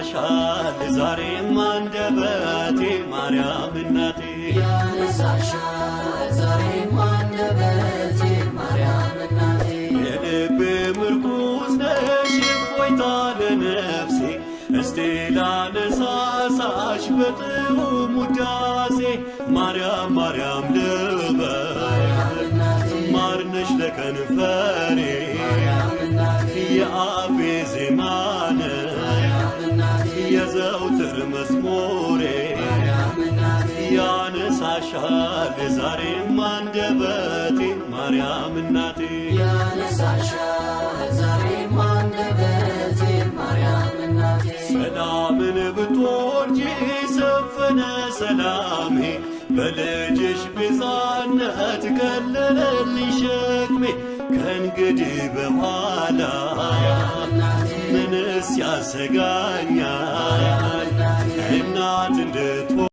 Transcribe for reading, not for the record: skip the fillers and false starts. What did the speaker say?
ያነሳሻል ዛሬም አንደበቴ ማርያም እናቴ ያነሳሻል ዛሬም አንደበቴ ማርያም እናቴ የልቤ ምርኩዝ ነሽ እፎይታ ለነፍሴ እስቲ ላነሳሳሽ በጥዑም ውዳሴ ማርያም ማርያም ልበል ማርነሽ ለከንፈሬ የአፌ ዜማ ነሽ የዘውትር መዝሙሬ ያነሳሻል ዛሬም አንደበቴ ማርያም እናቴ ያነሳሻል ዛሬም አንደበቴ ማርያም እናቴ ሰላምን ብትወልጂ ሰፈነ ሰላሜ በልጅሽ ቤዛነት ቀለለልኝ ሸክሜ ከእንግዲህ በኋላ ምንስ ያሰጋኛል